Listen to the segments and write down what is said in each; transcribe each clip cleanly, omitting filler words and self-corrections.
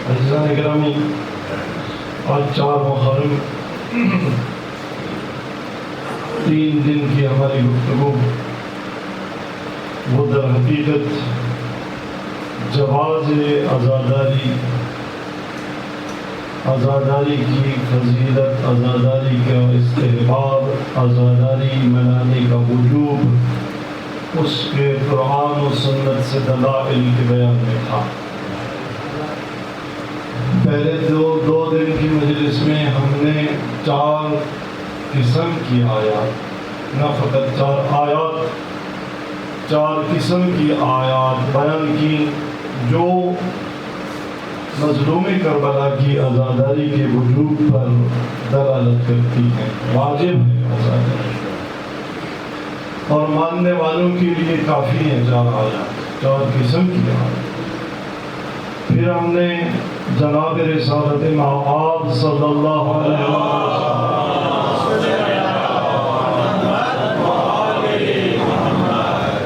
عزیزان گرامی، آج 4 محرم 3 دن کی ہماری گفتگو وہ در حقیقت جواز عزاداری کی فضیلت، عزاداری کا استحباب، عزاداری منانے کا وجوب، اس کے قرآن و سنت سے دلائل کے بیان میں تھا۔ پہلے دو دن کی مجلس میں ہم نے 4 قسم کی آیات، نہ فقط 4 آیات، 4 قسم کی آیات بیان کی جو مظلوم کربلا کی عزاداری کے وجوب پر دلالت کرتی ہیں، واجب ہے عزاداری، اور ماننے والوں کے لیے کافی ہیں 4 آیات، 4 قسم کی آیات۔ پھر ہم نے جناب رسالت مآب صلی اللہ علیہ وسلم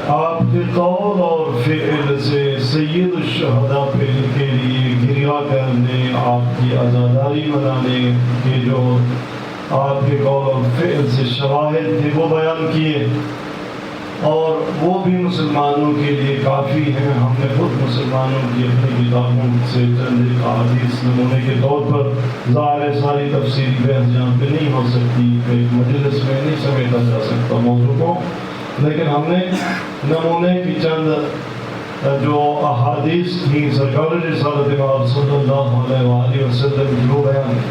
آپ کے قول اور فعل سے سید الشہداء کے لیے گریہ کرنے، آپ کی عزاداری منانے کے جو آپ کے قول اور فعل سے شواہد تھے وہ بیان کیے، اور وہ بھی مسلمانوں کے لیے کافی ہیں۔ ہم نے خود مسلمانوں کی اپنی کتابوں سے چند احادیث نمونے کے طور پر، ظاہر ساری تفصیلی بحث جہاں پہ نہیں ہو سکتی، ایک مجلس میں نہیں سمیٹا جا سکتا موضوع کو، لیکن ہم نے نمونے کی چند جو احادیث تھیں سرکار رسالت مآب صلی اللہ علیہ وآلہ وسلم کی وہ بیان کی۔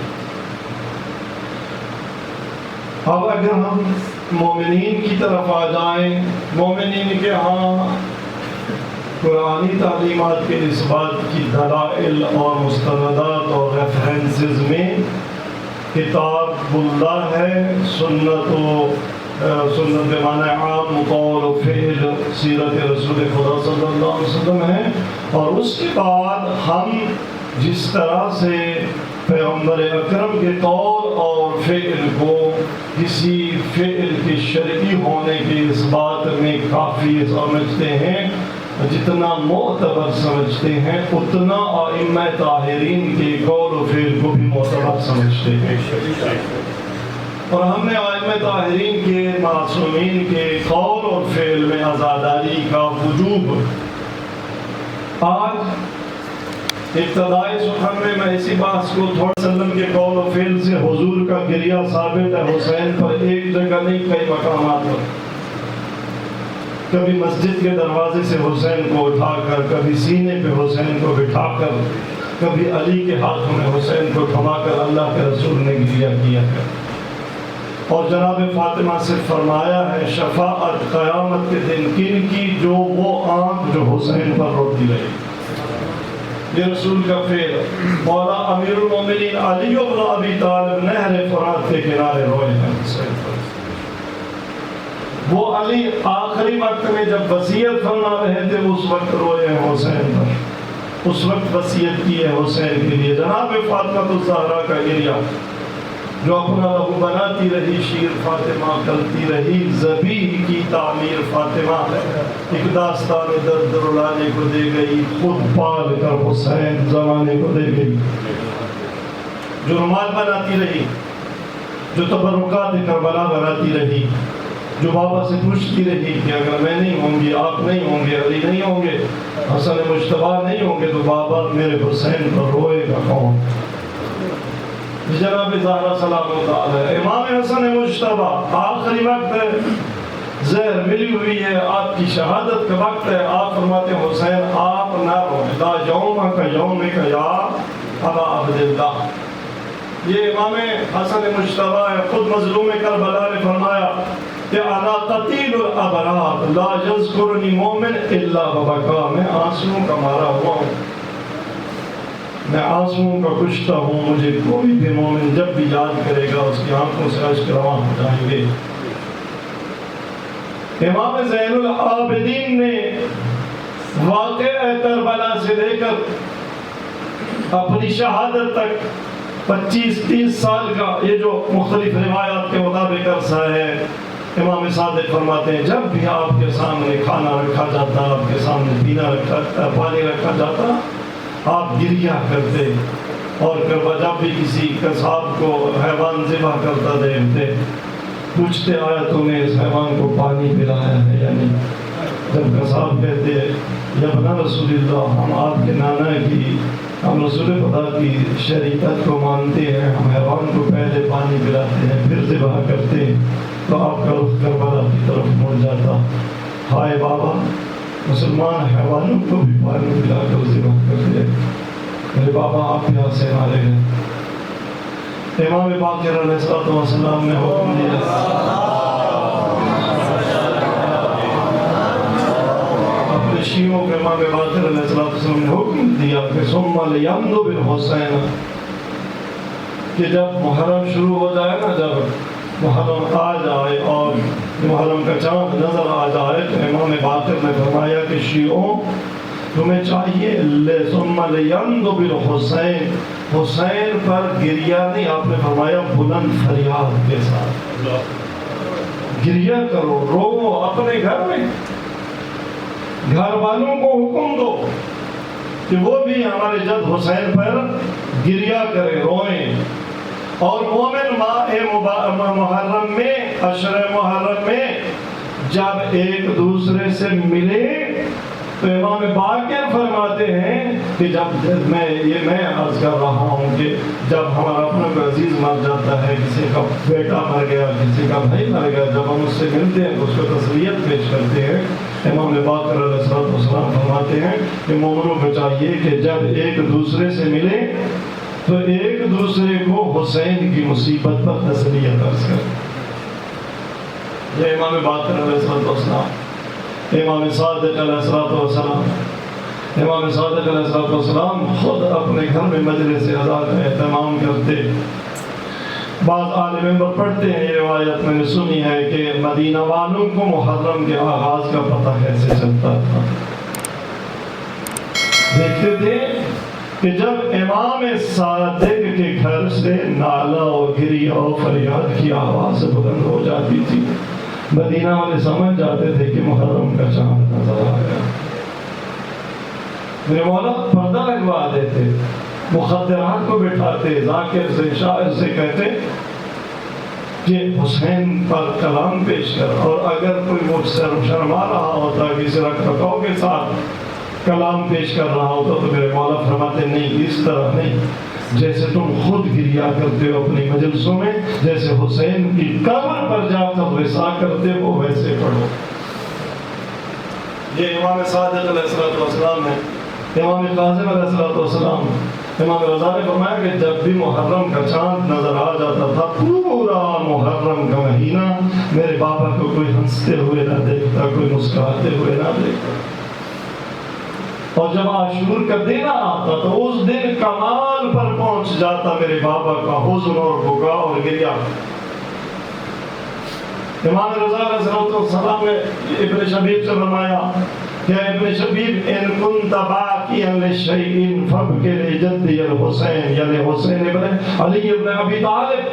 اب اگر ہم مومنین کی طرف آ جائیں، مومنین کے ہاں قرآنی تعلیمات کے اثبات کی دلائل اور مستندات اور ریفرنسز میں کتاب اللہ ہے، سنت بمعنی عام، قول و فعل، سیرت رسول خدا صلی اللہ علیہ وسلم ہے، اور اس کے بعد ہم جس طرح سے پیغمبر اکرم کے قول اور فعل کو کسی فعل کے شرعی ہونے کے اثبات میں کافی سمجھتے ہیں، جتنا معتبر سمجھتے ہیں اتنا ائمہ طاہرین کے قول و فعل کو بھی معتبر سمجھتے ہیں، اور ہم نے ائمہ طاہرین کے معصومین کے قول اور فعل میں عزاداری کا وجوب آج ابتدائی سخن میں اسی بات کو تھوڑا وسلم کے قول و فعل سے حضور کا گریہ ثابت ہے حسین پر، ایک جگہ نہیں کئی مقامات پر، کبھی مسجد کے دروازے سے حسین کو اٹھا کر، کبھی سینے پہ حسین کو بٹھا کر، کبھی علی کے ہاتھوں میں حسین کو تھما کر اللہ کے رسول نے گریہ کیا ہے، اور جناب فاطمہ سے فرمایا ہے شفاعت قیامت کے دن کن کی، جو وہ آنکھ جو حسین پر روتی رہی، یہ رسول کا فعل۔ مولا امیر المومنین علی بن ابی طالب نہر فرات کے کنارے روئے ہیں حسین پر، وہ علی آخری وقت میں جب وصیت فرما رہے تھے اس وقت روئے ہیں حسین پر، اس وقت وصیت کی ہے حسین کے لیے۔ جناب فاطمہ الزہرا کا گریہ جو اپنا لہو بناتی رہی، شیر فاطمہ کرتی رہی، ذبیح کی تعمیر فاطمہ ایک داستان درد رلانے کو دے گئی، خود پال کر حسین زمانے کو دے گئی، جو رومال بناتی رہی، جو تبرکات کربلا بناتی رہی، جو بابا سے پوچھتی رہی کہ اگر میں نہیں ہوں گی، آپ نہیں ہوں گے، علی نہیں ہوں گے، حسن مجتبیٰ نہیں ہوں گے، تو بابا میرے حسین پر روئے گا کون؟ جناب زہرا سلام اللہ علیہ، امام حسن مجتبیٰ آخری وقت زہر ملی ہوئی ہے، آپ کی شہادت کا وقت ہے، آپ فرماتے ہیں حسین آپ نہ روئیں، لا یوم کا یوم کا یا ابا عبداللہ۔ یہ امام حسن مجتبیٰ ہے، خود مظلوم کربلا نے فرمایا کہ انا قتیل الابرار لا یذکرنی مومن الا ببکا، میں آنسوؤں کا مارا ہوا ہوں، میں آنسوؤں کا کشتا ہوں، مجھے کوئی بھی مومن جب بھی یاد کرے گا اس کی آنکھوں سے اشک رواں ہو جائیں گے۔ امام زین العابدین نے واقعہ کربلا سے لے کر اپنی شہادت تک 25-30 سال کا یہ جو مختلف روایات کے مطابق عرصہ ہے، امام صادق فرماتے ہیں جب بھی آپ کے سامنے کھانا رکھا جاتا، آپ کے سامنے پانی رکھا جاتا، آپ گریہ کرتے، اور جب بھی کسی قصاب کو حیوان ذبح کرتا دیکھتے پوچھتے آیا تو نے اس حیوان کو پانی پلایا ہے یا نہیں؟ جب قصاب کہتے یبنا رسول اللہ، ہم آپ کے نانا کی، ہم رسول خدا کی شریعت کو مانتے ہیں، ہم حیوان کو پہلے پانی پلاتے ہیں پھر ذبح کرتے ہیں، تو آپ کا رخ کربلا کی طرف مڑ جاتا، ہائے بابا مسلمان حیوانوں کو بھی پانی پلا کر ذبح کرتے ہیں، میرے بابا آپ یہاں سے مارے گئے۔ امام باقر علیہ السلام نے حکم دیا، اپنے شیعوں کے امام باقر علیہ السلام نے حکم دیا کہ ثم لیمدو بالحسین، کہ جب محرم شروع ہو جائے نا، جب محرم آ جائے اور محرم کا چاند نظر آ جائے، تو امام باقر نے فرمایا کہ شیعوں تمہیں چاہیے ثم لیمدو بالحسین، حسین پر گریہ نہیں، آپ نے فرمایا بلند فریاد کے ساتھ گریہ کرو، رو اپنے گھر میں، گھر والوں کو حکم دو کہ وہ بھی ہمارے جد حسین پر گریہ کرے، روئیں۔ اور مومن ماہ محرم میں، عشر محرم میں جب ایک دوسرے سے ملے تو امام باقر فرماتے ہیں کہ جب میں عرض کر رہا ہوں کہ جب ہمارا اپنا کوئی عزیز مر جاتا ہے، کسی کا بیٹا مر گیا، کسی کا بھائی مر گیا، جب ہم اس سے ملتے ہیں اس کو تسلیت پیش کرتے ہیں، امام باقر علیہ السلام فرماتے ہیں کہ مومنوں کو چاہیے کہ جب ایک دوسرے سے ملے تو ایک دوسرے کو حسین کی مصیبت پر تسلیت عرض کریں۔ یہ امام باقر علیہ السلام، امام صادق علیہ السلام، امام صادق علیہ السلام خود اپنے گھر میں مجلس عزا کا اہتمام کرتے۔ بعض عالم ممبر پڑھتے ہیں، یہ روایت میں نے سنی ہے کہ مدینہ والوں کو محرم کے آغاز کا پتہ کیسے چلتا تھا، دیکھتے تھے کہ جب امام صادق کے گھر سے نالہ اور گریہ اور فریاد کی آواز بلند ہو جاتی تھی، مدینہ والے سمجھ جاتے تھے کہ محرم کا چاند نظر آ گیا۔ میرے مولا پردہ لگوا دیتے، مخدرات کو بٹھاتے، ذاکر سے شاعر سے کہتے کہ حسین پر کلام پیش کر، اور اگر کوئی مجھ سے شرما رہا ہوتا، کسی رکھ رکھاؤ کے ساتھ کلام پیش کر رہا ہوتا، تو میرے مولا فرماتے نہیں، اس طرح نہیں، جیسے تم خود گریہ کرتے ہو اپنی مجلسوں میں، جیسے حسین کی قبر پر جا کر رسا کرتے ہو ویسے پڑھو۔ یہ امام صادق علیہ السلام ہے۔ امام قاسم علیہ السلام، امام رضا نے فرمایا کہ جب بھی محرم کا چاند نظر آ جاتا تھا، پورا محرم کا مہینہ میرے بابا کو کوئی ہنستے ہوئے نہ دیکھتا، کوئی مسکراتے ہوئے نہ دیکھتا، اور جب عاشور کا دن آتا تو اس دن کمال پر پہنچ جاتا میرے بابا کا حزن اور بکا اور گریہ۔ امام رضا علیہ السلام نے ابن شبیب سے فرمایا کہ ابن شبیب ان کنت باقیا لشیء فابکی لجدی الحسین، یعنی حسین ابن علی ابن ابی طالب،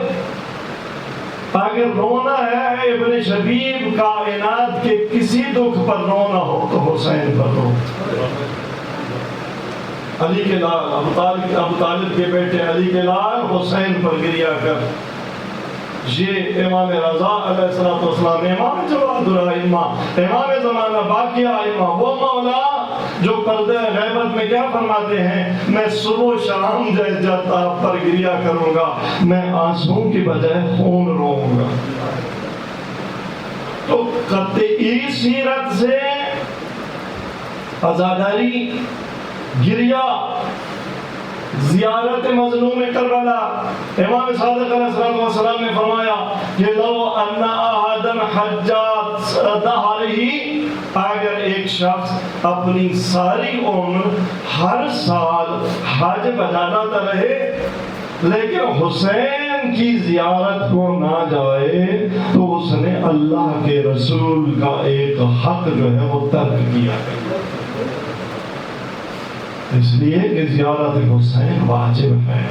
اگر رونا ہے ابن شبیب کائنات کے کسی دکھ پر رونا ہو تو حسین پر رو۔ علی کے لال، ابو طالب کے بیٹے علی کے لال حسین پر گریہ کر۔ یہ امام رضا علیہ السلام، امام جواد الائمہ، امام زمانہ باقیہ ائمہ، وہ مولا جو پردہ غیبت میں کیا فرماتے ہیں، میں صبح و شام جاتا آپ پر گریہ کروں گا، میں آنسوں کی بجائے خون روؤں گا۔ تو قطعی سیرت سے عزاداری، گریہ، زیارت مظلوم کربلا، امام صادق علیہ السلام نے فرمایا کہ لو ان احدن حجات دہرہ، اگر ایک شخص اپنی ساری عمر ہر سال حج بجاتا رہے لیکن حسین کی زیارت کو نہ جائے تو اس نے اللہ کے رسول کا ایک حق جو ہے وہ ترک کیا ہے۔ اس لیے کہ زیارت حسین واجب ہے۔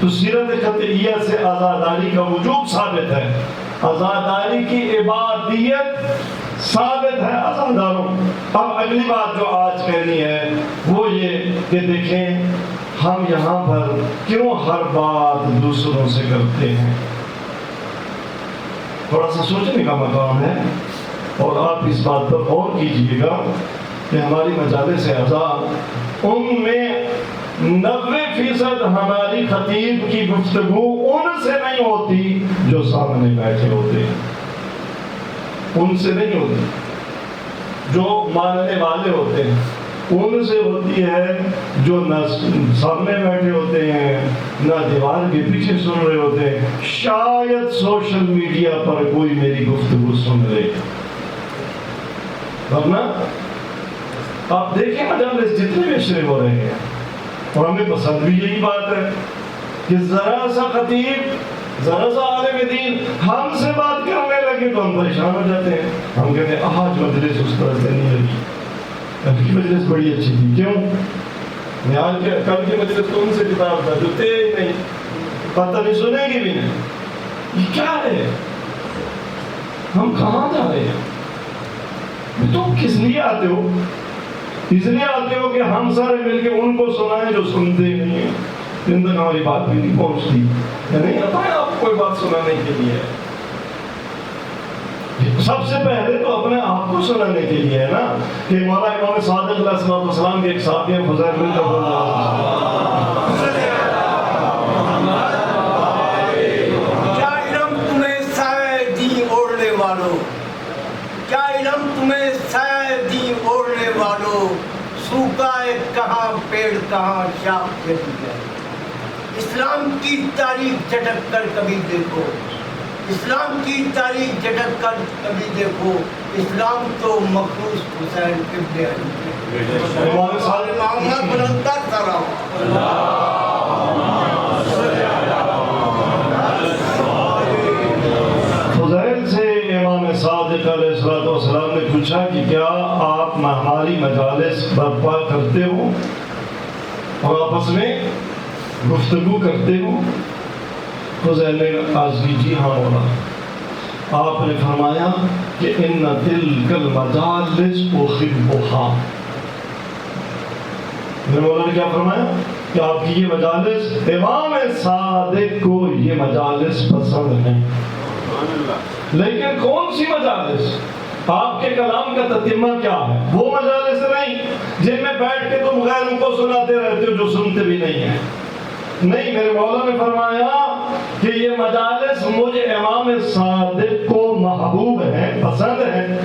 تو سیرت قطعیہ سے عزاداری کا وجوب ثابت ہے۔ عزاداری کی عبادیت ثابت ہے عزاداروں. اب اگلی بات جو آج کہنی ہے وہ یہ کہ دیکھیں ہم یہاں پر کیوں ہر بات دوسروں سے کرتے ہیں. تھوڑا سا سوچنے کا مقام ہے اور آپ اس بات پر غور کیجئے گا کہ ہماری مجالس اعضاء ان میں 90% ہماری خطیب کی گفتگو ان سے نہیں ہوتی جو سامنے بیٹھے ہوتے ہیں. ان سے نہیں ہوتی جو ماننے والے ہوتے ہیں, ان سے ہوتی ہے جو نہ سامنے بیٹھے ہوتے ہیں نہ دیوار کے پیچھے سن رہے ہوتے ہیں. شاید سوشل میڈیا پر کوئی میری گفتگو سن رہے, ورنہ آپ دیکھیں مجالس جتنے بھی شروع ہو رہے ہیں اور ہمیں پسند بھی یہی بات ہے کہ ذرا سا خطیب ذرا سا عالم دین ہم سے بات کرنے لگے تو ہم پریشان ہو جاتے ہیں. ہم کہتے ہیں آج مجلس اس طرح سے نہیں لگی, کل کی مجلس بڑی اچھی تھی. کیوں؟ میں آج کل کی مجلس تو ان سے کتاب تھا جو تھے ہی نہیں, پتہ نہیں سنے گی بھی نہیں. یہ کیا ہے؟ ہم کہاں جا رہے ہیں؟ تم کس لیے آتے ہو؟ اس لیے آتے ہو کہ ہم سارے مل کے ان کو سنائیں جو سنتے نہیں ہیں, جن تک ہماری بات بھی نہیں پہنچتی. نہیں آتا ہے آپ کوئی بات سنانے کے لیے, سب سے پہلے تو اپنے آپ کو سنانے کے لیے ہے نا. کہ مولا امام صادق علیہ السلام کے ایک صحابی ہیں فضیل بن کیا علم تمہیں سائے دین اوڑھنے والوں, کیا علم تمہیں سائے دین اوڑھنے والوں, سوکھا ہے کہاں پیڑ کہاں شاخ گر گیا. اسلام کی تاریخ جھٹک کر کبھی دیکھو, اسلام کی تاریخ جھٹک کر کبھی دیکھو, اسلام تو مخصوص حسین ابن علی محمد بلندر سلام. فضیل سے امام صادق علیہ السلام نے پوچھا کہ کیا آپ ہماری مجالس برپا کرتے ہو اور آپس میں گفتگو کرتے ہو؟ فضیل نے عرض کی جی ہاں مولا. آپ نے فرمایا کہ ان تلک المجالس احبھا. میرے مولا نے کیا فرمایا کہ آپ کی یہ مجالس امام صادق کو یہ مجالس پسند ہیں. لیکن کون سی مجالس؟ آپ کے کلام کا تتمہ کیا ہے؟ وہ مجالس نہیں جن میں بیٹھ کے تم غیروں کو سناتے رہتے ہو جو سنتے بھی نہیں ہیں. نہیں, میرے مولا نے فرمایا کہ یہ مجالس مجھے امام صادق کو محبوب ہیں, پسند ہیں.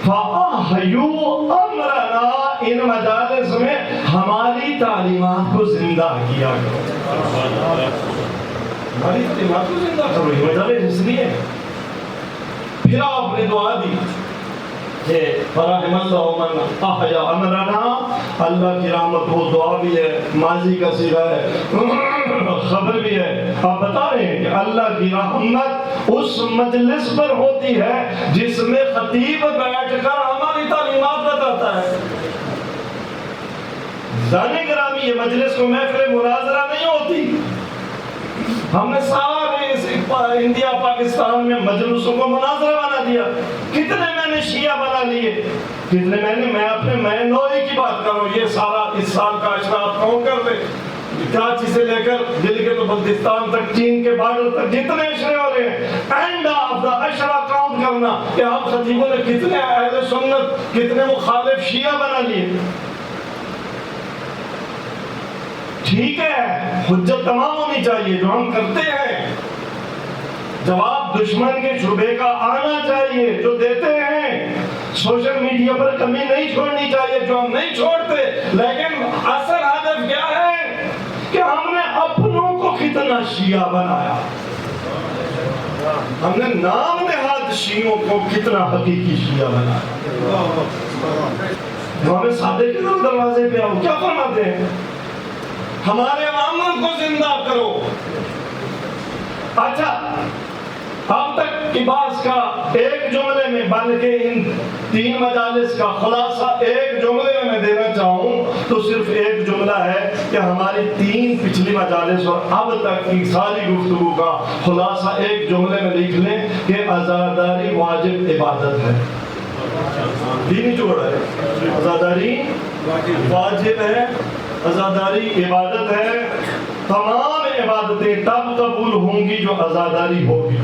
فَأَحْيُوا أَمْرَنَا, ان مجالس میں ہماری تعلیمات کو زندہ کیا کرو. ہماری تعلیمات کو زندہ کرو, یہ مجالس اس لیے. پھر آپ نے دعا دی کہ فرحم اللہ من احیا امرنا, اللہ کی رحمت. وہ دعا بھی ہے, ماضی کا صیغہ ہے, خبر بھی ہے. آپ بتا رہے ہیں کہ اللہ کی رحمت اس مجلس پر ہوتی ہے جس میں خطیب بیٹھ کر ہماری تعلیمات بتاتا ہے. زانے گرامی, یہ مجلس کو محفل مناظرہ نہیں ہوتی. ہم نے سارے انڈیا پاکستان میں مجلسوں کو مناظرہ بنا دیا. کتنے میں نے شیعہ بنا لیے, کتنے میں اپنے میں نوئی کی بات کروں. یہ سارا اس سال کا اشراف کون کر دے, کراچی سے لے کر دل کے تو بلتستان تک, چین کے بارڈر تک جتنے اشرے ہو رہے ہیں, اینڈ آف دا اشرا کاؤنٹ کرنا کہ ہم خطیبوں نے کتنے اہل سنت, کتنے مخالف شیعہ بنا لیے. ٹھیک ہے, حجت تمام ہونی چاہیے جو ہم کرتے ہیں, جواب دشمن کے شبے کا آنا چاہیے جو دیتے ہیں. سوشل میڈیا پر کمی نہیں چھوڑنی چاہیے جو ہم نہیں چھوڑتے. لیکن اصل ہدف کیا ہے کہ ہم نے اپنوں کو کتنا شیعہ بنایا, ہم نے نام نہاد شیعوں کو کتنا حقیقی شیعہ بنایا. امام صادق کے دروازے پہ آؤ, کیا فرماتے ہیں؟ ہمارے عوام کو زندہ کرو. اچھا, اب تک کی بات کا ایک جملے میں, بلکہ ان 3 مجالس کا خلاصہ ایک جملے میں دینا چاہوں تو صرف ایک جملہ جملہ ہے کہ ہماری 3 پچھلی مجالس اور اب تک کی ساری گفتگو کا خلاصہ ایک جملے میں لکھ لیں کہ عزاداری واجب عبادت ہے. دینی جوڑ ہے, عزاداری واجب ہے, عزاداری عبادت ہے. تمام عبادتیں تب قبول ہوں گی جو عزاداری ہوگی.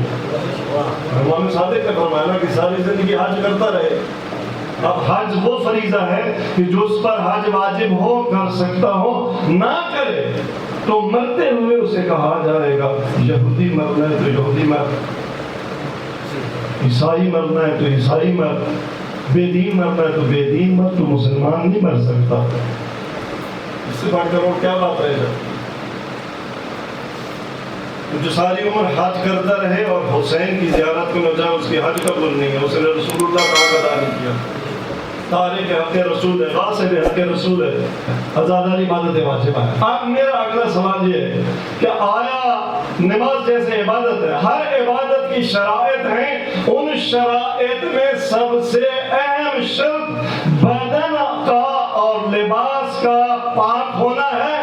امام صادق نے فرمایا کہ ساری زندگی حج کرتا رہے. اب حج وہ فریضہ ہے کہ جو اس پر حج واجب ہو, کر سکتا ہو, نہ کرے تو مرتے ہوئے اسے کہا جائے گا یہودی مرنا ہے تو یہودی مر, عیسائی مرنا ہے تو عیسائی مر, بے دین مرنا ہے تو بے دین مر, تو مسلمان نہیں مر سکتا. اس سے بات کرو کیا بات رہے گا. جو ساری عمر حج کرتا رہے اور حسین کی زیارت کو نہ جائے, اس کی حج قبول نہیں ہے. اس نے رسول اللہ کا حق ادا نہیں کیا. تارک حق رسول ہے, غاصب حق رسول ہے, عزاداری عبادت واجب ہے. اب میرا اگلا سوال یہ ہے کہ آیا نماز جیسے عبادت ہے, ہر عبادت کی شرائط ہیں, ان شرائط میں سب سے اہم شرط بدن کا اور لباس کا پاک ہونا ہے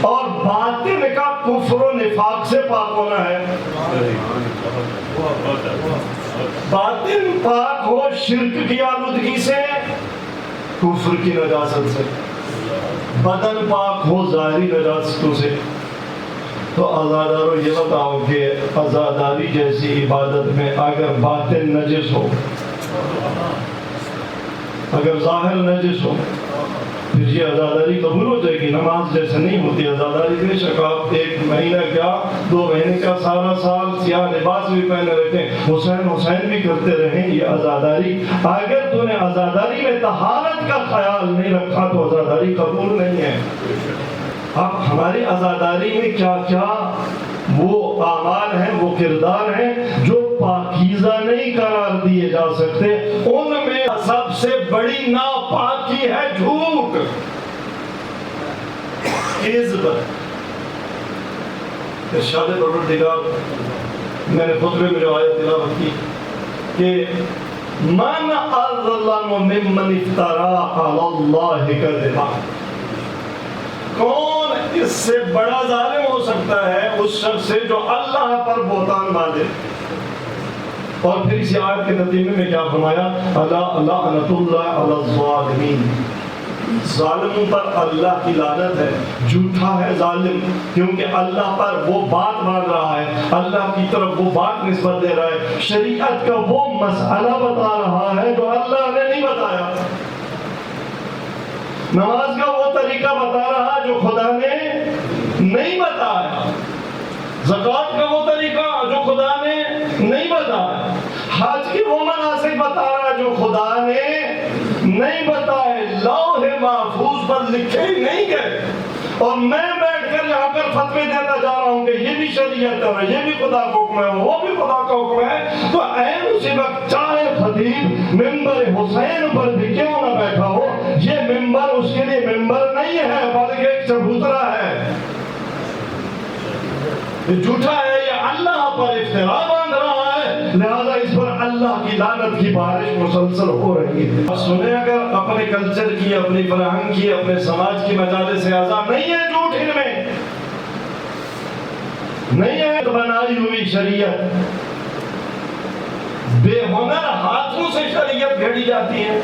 اور باطن کا کفر و نفاق سے پاک ہونا ہے. باطن پاک ہو شرک کی آلودگی سے, کفر کی نجاست سے, بدن پاک ہو ظاہری نجاستوں سے. تو عزادارو یہ بتاؤ کہ عزاداری جیسی عبادت میں اگر باطن نجس ہو, اگر ظاہر نجس ہو, پھر یہ عزاداری قبول ہو جائے گی. نماز جیسے نہیں ہوتی عزاداری. بے شک آپ 1 مہینہ کیا 2 مہینے کا سارا سال سیاہ لباس بھی پہنے رکھیں, حسین حسین بھی کرتے رہیں, یہ عزاداری. اگر تو نے عزاداری میں طہارت کا خیال نہیں رکھا تو عزاداری قبول نہیں ہے. اب ہماری عزاداری میں کیا کیا وہ اعمال ہیں, وہ کردار ہیں جو پاکیزہ نہیں قرار دیے جا سکتے. ان میں سب سے بڑی ناپاکی ہے جھوٹ, کذب. ارشاد پروردگار, میں نے خطبے میں جو آیت تلاوت کی کہ من اظلم ممن افترى علی اللہ کذبا, کون اس سے بڑا ظالم ہو سکتا ہے اس شخص سے جو اللہ پر بہتان باندھے. اور پھر اسی آیت کے نتیجے میں کیا فرمایا, الا لعنۃ اللہ علی الظالمین, ظالموں پر اللہ کی لعنت ہے. جھوٹا ہے ظالم, کیونکہ اللہ پر وہ بات مان رہا ہے, اللہ کی طرف وہ بات نسبت دے رہا ہے, شریعت کا وہ مسئلہ بتا رہا ہے جو اللہ نے نہیں بتایا, نماز کا وہ طریقہ بتا رہا جو خدا نے نہیں بتایا, زکوٰۃ کا وہ طریقہ جو خدا نے نہیں بتایا, حج کی وہ مناسک بتا رہا جو خدا نے نہیں بتائے, لوح محفوظ پر لکھے ہی نہیں گئے. اور میں بیٹھ کر یہاں پر فتوے دیتا جا رہا ہوں کہ یہ بھی شریعت ہے, یہ بھی خدا کا حکم ہے, وہ بھی خدا کا حکم ہے. تو عین اسی وقت چاہے خطیب ممبر حسین پر بھی کیوں نہ بیٹھا ہو, یہ ممبر اس کے لیے ممبر نہیں ہے بلکہ ایک چبوترا ہے, یہ جھوٹا ہے, یہ اللہ پر افتراء باندھ رہا ہے, لہذا اس پر اللہ کی لعنت کی بارش مسلسل ہو رہی ہے. اب سنیں, اگر اپنے کلچر کی, اپنی فرہنگ کی, اپنے سماج کی مجالس سے آزاد نہیں ہے جھوٹ ان میں نہیں ہے. بنائی ہوئی شریعت, بے ہنر ہاتھوں سے شریعت گھڑی جاتی ہے.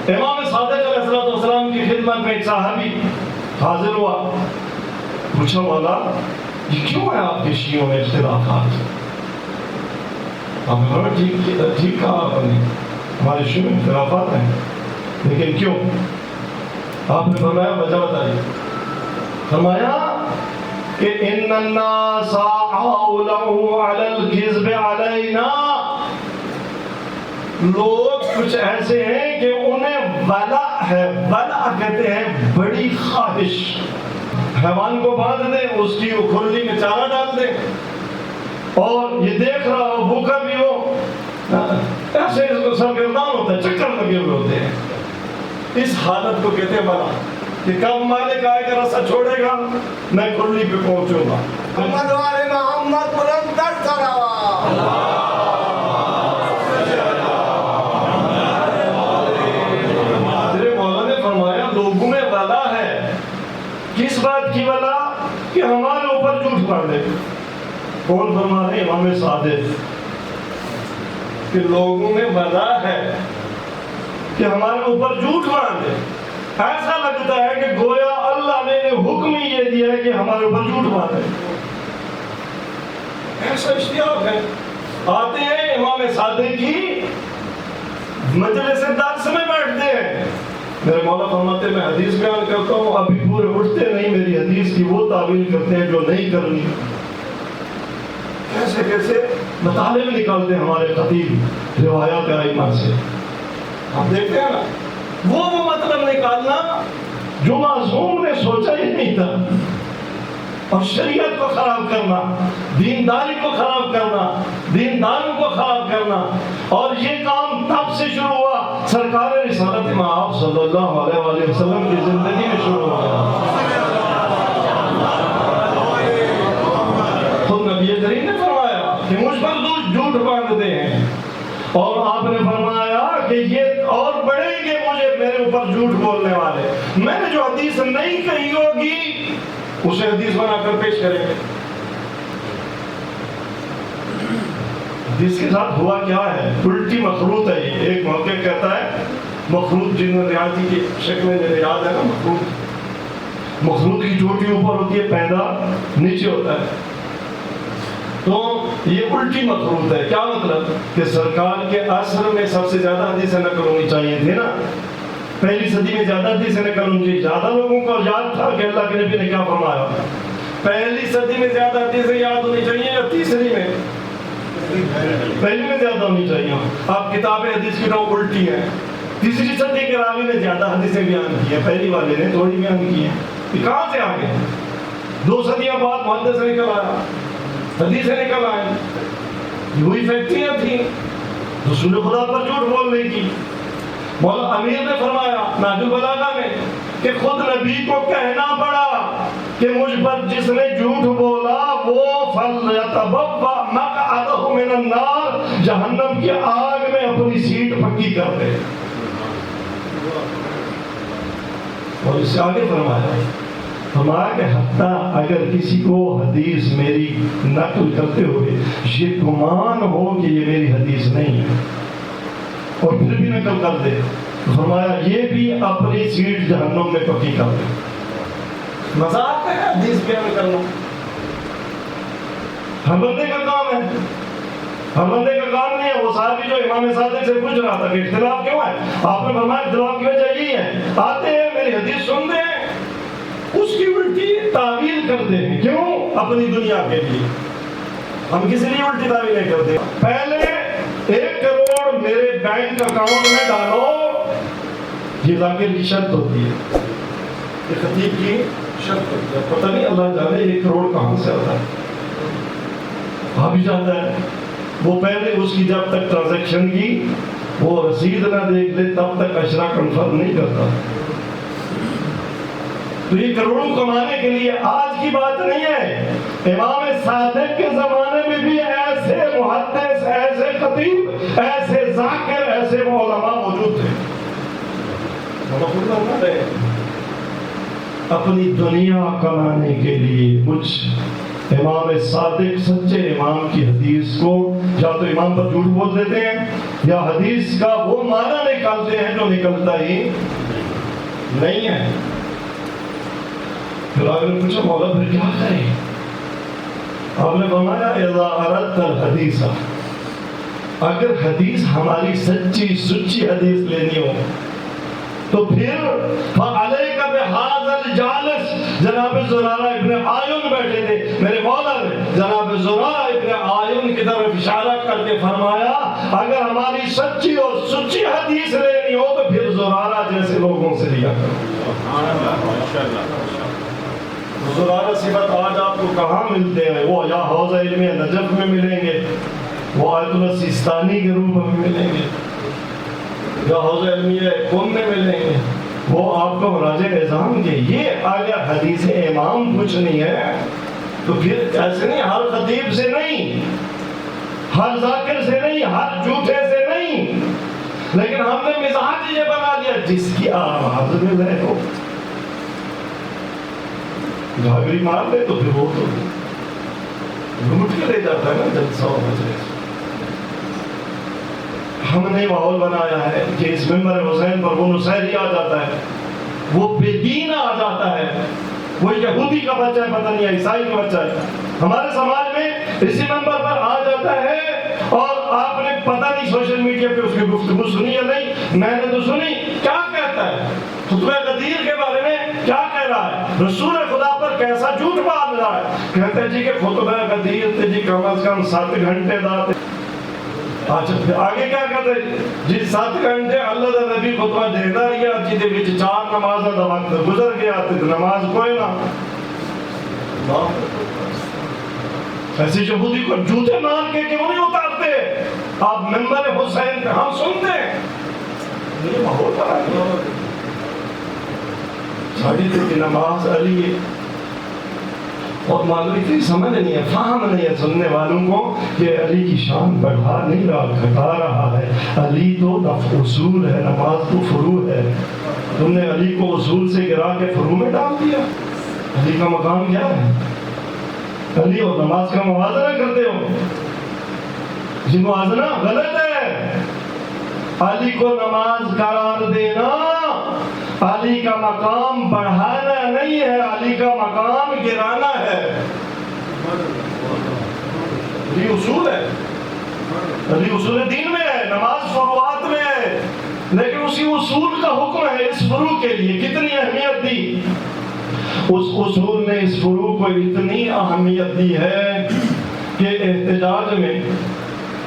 امام صادق علیہ السلام کی خدمت میں ایک صحابی حاضر ہوا, پوچھا مولا یہ کیوں ہے آپ کے شیعوں میں اختلافات؟ آپ نے ٹھیک کہا آپ نے, ہمارے شیعوں میں اختلافات ہیں, لیکن کیوں؟ آپ نے فرمایا وجہ بتائیے. فرمایا کہ ان الناس عاولوا علی الکذب علینا, لوگ کچھ ایسے ہیں کہ انہیں ولا ہے, ولا کہتے ہیں بڑی خواہش, حیوان کو باندھ دیں, اس کی کھرلی میں چارہ ڈال دیں, اور یہ دیکھ رہا ہو, بھوکا بھی ہو, ایسے سرگردان ہوتا ہے, چکر لگے ہوئے ہوتے ہیں. اس حالت کو کہتے ہیں ولا, کہ کب مالک آئے گا رسا چھوڑے گا, میں کھرلی پہ پہنچوں گا. محمد والے محمد بلند در سراوا. لوگوں میں ولا ہے. کس بات کی ولا؟ کہ ہمارے اوپر جھوٹ باندھے. کون فرما رہے؟ امام صادق. کہ لوگوں میں ولا ہے کہ ہمارے اوپر جھوٹ باندھے. ایسا لگتا ہے کہ گویا اللہ نے حکم ہی یہ دیا ہے کہ ہمارے اوپر جھوٹ باندھے. ایسا اشتیاق ہے. آتے ہیں امام صادق کی مجلس درس میں بیٹھتے ہیں. میرے مولا فرماتے ہیں میں حدیث بیان کرتا ہوں، ابھی پورے اٹھتے نہیں میری حدیث کی وہ تعویل کرتے ہیں جو نہیں کرنی. کیسے کیسے مطالعے میں نکالتے ہیں ہمارے خطیب روایات ائمہ سے. آپ دیکھتے ہیں نا وہ مطلب نکالنا جو معصوم نے سوچا ہی نہیں تھا، اور شریعت کو خراب کرنا، دینداری کو خراب کرنا، دینداروں کو خراب کرنا. اور یہ کام تب سے شروع ہوا سرکار رسالت مآب صلی اللہ علیہ وآلہ وسلم کی زندگی میں شروع ہوا. خود نبی کریم نے فرمایا کہ مجھ پر جھوٹ باندھتے ہیں، اور آپ نے فرمایا کہ یہ اور بڑھیں گے مجھے میرے اوپر جھوٹ بولنے والے. میں نے جو حدیث نہیں کہی ہوگی اسے حدیث بنا کر پیش کریں گے. حدیث کے ساتھ ہوا کیا ہے؟ الٹی مخلوط ہے. یہ ایک موقع کہتا ہے مخلوط جن ریاضی کی شکل میں یاد ہے نا، مخلوط کی چوٹی اوپر ہوتی ہے، پیدا نیچے ہوتا ہے. تو یہ الٹی مخلوط ہے. کیا مطلب؟ کہ سرکار کے عصر میں سب سے زیادہ حدیثیں نقل ہونی چاہیے تھی نا، پہلی صدی میں زیادہ حدیثیں نقل ہونی چاہیے. زیادہ لوگوں کو یاد تھا کہ اللہ کے نبی نے کیا فرمایا. پہلی صدی میں زیادہ حدیثیں یاد ہونی چاہیے یا تیسری میں؟ پہلی میں زیادہ ہونی چاہیے. آپ کتاب حدیث کی نو الٹی ہے. تیسری صدی کے راوی نے زیادہ حدیثیں بیان کی ہیں، پہلی والے نے تھوڑی بیان کی ہیں. یہ کہاں سے آ گئے؟ 2 صدیاں بعد محدث نکل آیا، حدیثیں نکل آئیں. وہی فیکٹریاں تھیں رسول خدا پر جھوٹ بولنے کی. مولا امیر نے فرمایا نہج البلاغہ میں کہ خود نبی کو کہنا پڑا کہ مجھ پر جس نے جھوٹ بولا وہ فَلْيَتَبَوَّأْ مَقْعَدَهُ مِنَ النَّارِ، جہنم کی آگ میں اپنی سیٹ پکی کر دے. اور اس سے آگے فرمایا کہ حتیٰ اگر کسی کو حدیث میری نقل کرتے ہوئے یہ گمان ہو کہ یہ میری حدیث نہیں ہے اور پھر بھی نقل کر دے، فرمایا یہ بھی اپنی سیٹ جہنم میں پکی کر دے. مذاق ہے حدیث بیان کرنا. ہر بندے کا کام ہے، ہر بندے کا کام نہیں ہے. وہ صحابی جو امام صادق سے پوچھ رہا تھا کہ اختلاف کیوں ہے، آپ نے فرمایا اختلاف کی وجہ یہی ہے، آتے ہیں میری حدیث سنتے ہیں اس کی الٹی تعویل کرتے ہیں. کیوں؟ اپنی دنیا کے لیے. ہم کسی لیے الٹی تعویل نہیں کرتے. پہلے 1 کروڑ میرے بینک اکاؤنٹ میں ڈالو، یہ ذاکر کی شرط ہوتی ہے، یہ خطیب کی شرط ہوتی ہے. پتہ نہیں اللہ جانے 1 کروڑ کہاں سے آتا ہے. آپ بھی جانتا ہے وہ پہلے اس کی جب تک ٹرانزیکشن کی وہ رسید نہ دیکھ لے تب تک اشرا کنفرم نہیں کرتا. تو یہ کروڑوں کمانے کے لیے آج کی بات نہیں ہے. امام صادق کے زمانے میں بھی ایسے محدث، ایسے خطیب، ایسے ذاکر، ایسے علماء موجود تھے. اپنی دنیا کمانے کے لیے کچھ امام صادق سچے امام کی حدیث کو یا تو امام پر جھوٹ بول دیتے ہیں یا حدیث کا وہ معنی نکالتے ہیں جو نکلتا ہی نہیں ہے. پھر آپ نے پوچھا مولا پھر کیا کریں؟ آپ نے فرمایا اذا اردت الحدیث، اگر حدیث ہماری سچی سچی حدیث لینی ہو تو پھر فعلیک بہذا الجالس، جناب زرارہ ابن آیون بیٹھے تھے، میرے مولا نے جناب زرارہ ابن آیون کی طرف اشارہ کر کے فرمایا اگر ہماری سچی اور سچی حدیث لینی ہو تو پھر زرارہ جیسے لوگوں سے لیا کرو. زرارہ صفت آج آپ کو کہاں ملتے ہیں؟ وہ یا حوض علم نجف میں ملیں گے، وہ آیت اللہ سیستانی کے روپ میں ملیں گے، یا حوض علمیہ قم میں ملیں گے، وہ آپ کو راج نظام کے. یہ اگر حدیث امام پوچھنی ہے تو پھر ایسے نہیں، ہر خطیب سے نہیں، ہر ذاکر سے نہیں، ہر جھوٹے سے نہیں. لیکن ہم نے مزاج یہ بنا لیا جس کی آواز میں لے ہو گھاگری مار لے تو پھر وہ تو لوٹ کے لے جاتا ہے نا جلسہ و مجلس. ہم نے ماحول بنایا ہے کہ اس ممبر حسین پر وہ نصیری آ جاتا ہے, وہ بے دین آ جاتا ہے, وہ یہودی کا بچہ ہے, پتہ نہیں عیسائی کا بچہ ہے, ہمارے سماج میں اسی ممبر پر آ جاتا ہے. اور آپ نے پتہ نہیں سوشل میڈیا پہ اس کی گفتگو سنی یا نہیں, میں نے تو سنی. کیا کہتا ہے خطبہ غدیر کے بارے میں؟ کیا کہہ رہا ہے؟ رسول خدا پر کیسا جھوٹ باندھ رہا ہے. کہتے ہیں جی کہ خطبہ غدیر تے جی کم از کم 7 گھنٹے دا. اچھا آگے کیا کہتے ہیں جی 7 گھنٹے اللہ دا نبی خطبہ دیتا رہیا جی دے وچ 4 نمازاں دا وقت گزر گیا تے نماز کوئی نہ. ایسے یہودی کو جوتے مار کے کیوں نہیں اتارتے آپ ممبر حسین پہ؟ ہم سنتے ہیں یہ ماحول بنا دیا. ساڑی تے نماز علی ہے اور معلومی تھی سمجھ نہیں ہے, فہم نہیں ہے سننے والوں کو کہ علی کی شان بڑھا نہیں رہا, گھٹا رہا ہے. علی تو اصول ہے, نماز تو فروع ہے. تم نے علی کو اصول سے گرا کے فروع میں ڈال دیا. علی کا مقام کیا ہے؟ علی اور نماز کا موازنہ کرتے ہو, یہ موازنہ غلط ہے. علی کو نماز قرار دینا علی کا مقام بڑھانا نہیں ہے, علی کا مقام گرانا ہے. یہ اصول ہے, علی اصول دین میں ہے, نماز فروعات میں ہے, لیکن اسی اصول کا حکم ہے اس فروع کے لیے. کتنی اہمیت دی اس اصول نے, اس فروع کو اتنی اہمیت دی ہے کہ احتجاج میں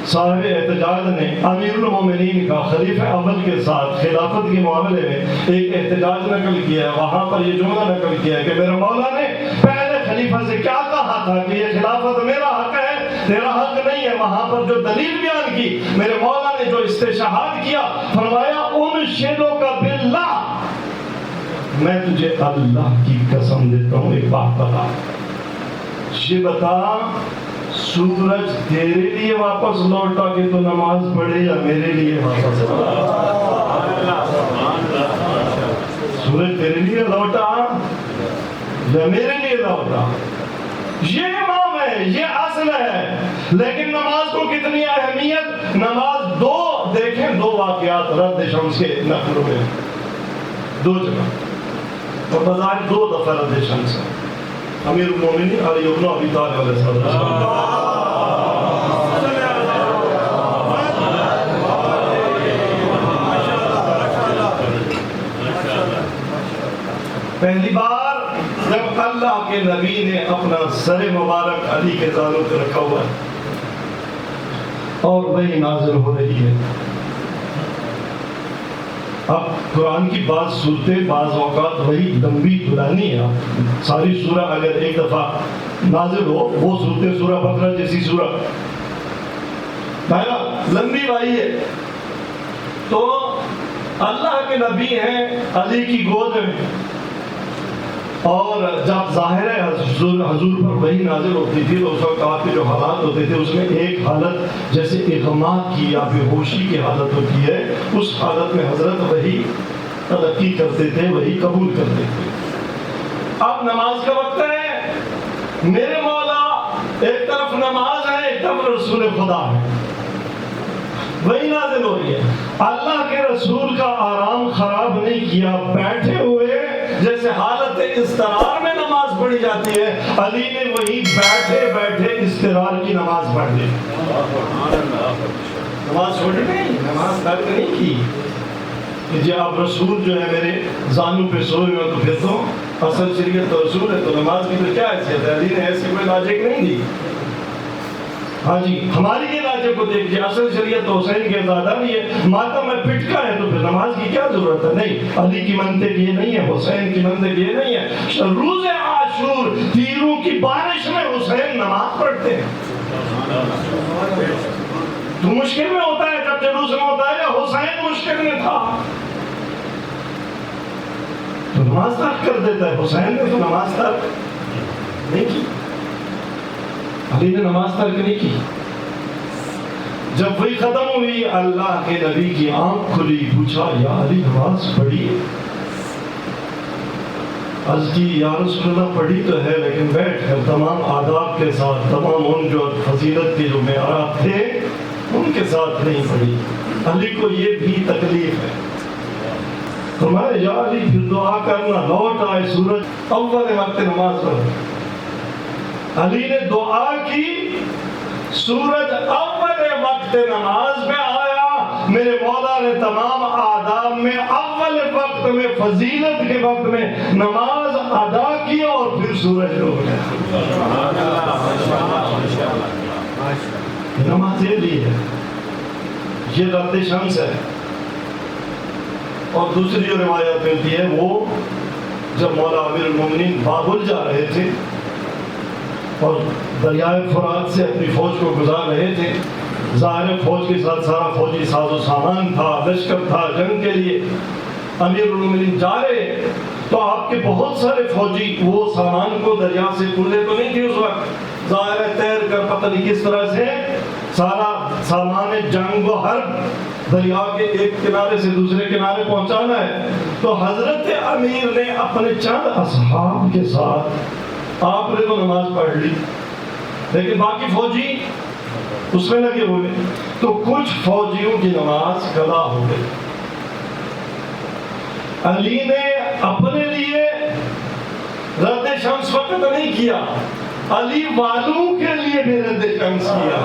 صاحب احتجاج نے امیر المومنین کا خلیفہ اول کے ساتھ خلافت کے معاملے میں ایک احتجاج نقل کیا ہے. وہاں پر یہ جملہ نقل کیا ہے کہ میرے مولا نے پہلے خلیفہ سے کیا کہا تھا کہ یہ خلافت میرا حق ہے, تیرا حق نہیں ہے. وہاں پر جو دلیل بیان کی میرے مولا نے, جو استشہاد کیا, فرمایا انشدک باللہ, میں تجھے اللہ کی قسم دیتا ہوں ایک بات بتا, یہ بتا سورج تیرے لیے واپس لوٹا کہ تو نماز پڑھے یا میرے لیے واپس لوٹا؟ سورج تیرے لیے لوٹا یا میرے لیے لوٹا؟ یہ امام ہے, یہ اصل ہے. لیکن نماز کو کتنی اہمیت, نماز دو دیکھیں, 2 واقعات رد شمس کے نقل ہوئے 2 جگہ, اور بظاہر 2 دفعہ رد شمس ہے. امیر المومنین علی ابن ابی طالب علیہ السلام. پہلی بار جب اللہ کے نبی نے اپنا سر مبارک علی کے زانوں پہ رکھا ہوا ہے اور وہی نازل ہو رہی ہے. اب قرآن کی بعض صورتیں بعض اوقات وہی لمبی دلانی ہے. ساری سورہ اگر ایک دفعہ نازل ہو, وہ صورتیں سورہ بقرہ جیسی سورہ لمبی وہی ہے. تو اللہ کے نبی ہیں علی کی گود میں, اور جب ظاہر ہے حضور پر وہی نازل ہوتی تھی تو اس وقت آپ کے جو حالات ہوتے تھے اس میں ایک حالت جیسے اغما کی یا بے ہوشی کی حالت ہوتی ہے, اس حالت میں حضرت وہی تلقی کرتے تھے, وہی قبول کرتے تھے. اب نماز کا وقت ہے, میرے مولا ایک طرف نماز ہے, ایک طرف رسول خدا ہے, وہی نازل ہو رہی ہے. اللہ کے رسول کا آرام خراب نہیں کیا, بیٹھے ہوئے جیسے حالت اضطرار میں نماز پڑھی جاتی ہے, علی نے وہی بیٹھے بیٹھے اضطرار کی نماز پڑھ لی. نماز چھوڑ نہیں, نماز ترک نہیں کی کہ جی آپ رسول جو ہے میرے زانوں پہ سوئے ہوئے, تو پھر تو اصل شریعت تو رسول ہے, تو نماز کی تو کیا حیثیت ہے؟ علی نے ایسی کوئی لاجک نہیں دی. ہاں جی, ہماری یہ لاجک کو دیکھیے, اصل شریعت تو حسین کے زیادہ نہیں ہے, ماتم میں پٹکا ہے تو پھر نماز کی کیا ضرورت ہے؟ نہیں, علی کی منطق یہ نہیں ہے, حسین کی منطق یہ نہیں ہے. روز عاشور تیروں کی بارش میں حسین نماز پڑھتے ہیں. تو مشکل میں ہوتا ہے جب جلوس میں ہوتا ہے, یا حسین مشکل میں تھا تو نماز ترک کر دیتا ہے. حسین نے تو نماز ترک نہیں کی, علی نے نماز ترک نہیں کی. جب وہی ختم ہوئی اللہ کے نبی کی آنکھ کھلی، پوچھا یا علی نماز پڑھی؟ عرض کی یا رسول اللہ پڑھی تو ہے لیکن بیٹھ کر تمام آداب کے ساتھ، تمام ان جو فضیلت کے جو معیارات تھے ان کے ساتھ نہیں پڑھی۔ علی کو یہ بھی تکلیف ہے۔ فرمایا یا علی پھر دعا کرنا، لوٹ آئے سورج اول وقت نماز پڑھ۔ علی نے دعا کی، سورج اول وقت نماز میں آیا، میرے مولا نے تمام آداب میں اول وقت میں فضیلت کے وقت میں نماز ادا کی اور پھر سورج ڈوب گیا۔ نماز یہ لی ہے، یہ رد شمس ہے۔ اور دوسری جو روایت ملتی ہے وہ جب مولا امیر المومنین بابل جا رہے تھے اور دریائے فرات سے اپنی فوج کو گزار رہے تھے، ظاہر فوج کے ساتھ سارا فوجی ساز و سامان تھا، لشکر تھا جنگ کے لیے، امیر المومنین جا رہے تو آپ کے بہت سارے فوجی وہ سامان کو دریا سے کھلے تو نہیں تھے اس وقت، ظاہر ہے تیر کر پتہ نہیں کس طرح سے سارا سامان جنگ و حرب دریا کے ایک کنارے سے دوسرے کنارے پہنچانا ہے۔ تو حضرت امیر نے اپنے چند اصحاب کے ساتھ، آپ نے تو نماز پڑھ لی لیکن باقی فوجی اس میں لگے ہوئے، تو کچھ فوجیوں کی نماز قضا ہو گئی۔ علی نے اپنے لیے رد شمس وقت نہیں کیا، علی والوں کے لیے بھی رد شمس کیا،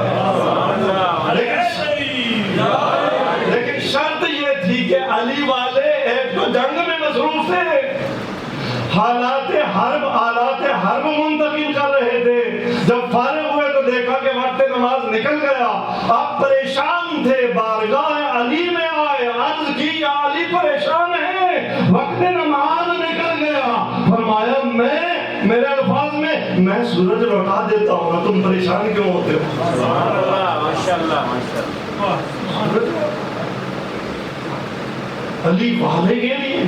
لیکن شرط یہ تھی کہ علی والے ایک تو جنگ میں مصروف تھے، حالات حرب منتقل کر رہے تھے، جب فارغ ہوئے تو دیکھا کہ وقت نماز نکل گیا، آپ پریشان تھے، بارگاہ علی میں آئے، عرض کی یا علی پریشان ہے، وقت نماز نکل گیا۔ فرمایا میرے الفاظ میں سورج لوٹا دیتا ہوں نا، تم پریشان کیوں ہوتے ہو؟ علی والے کے لیے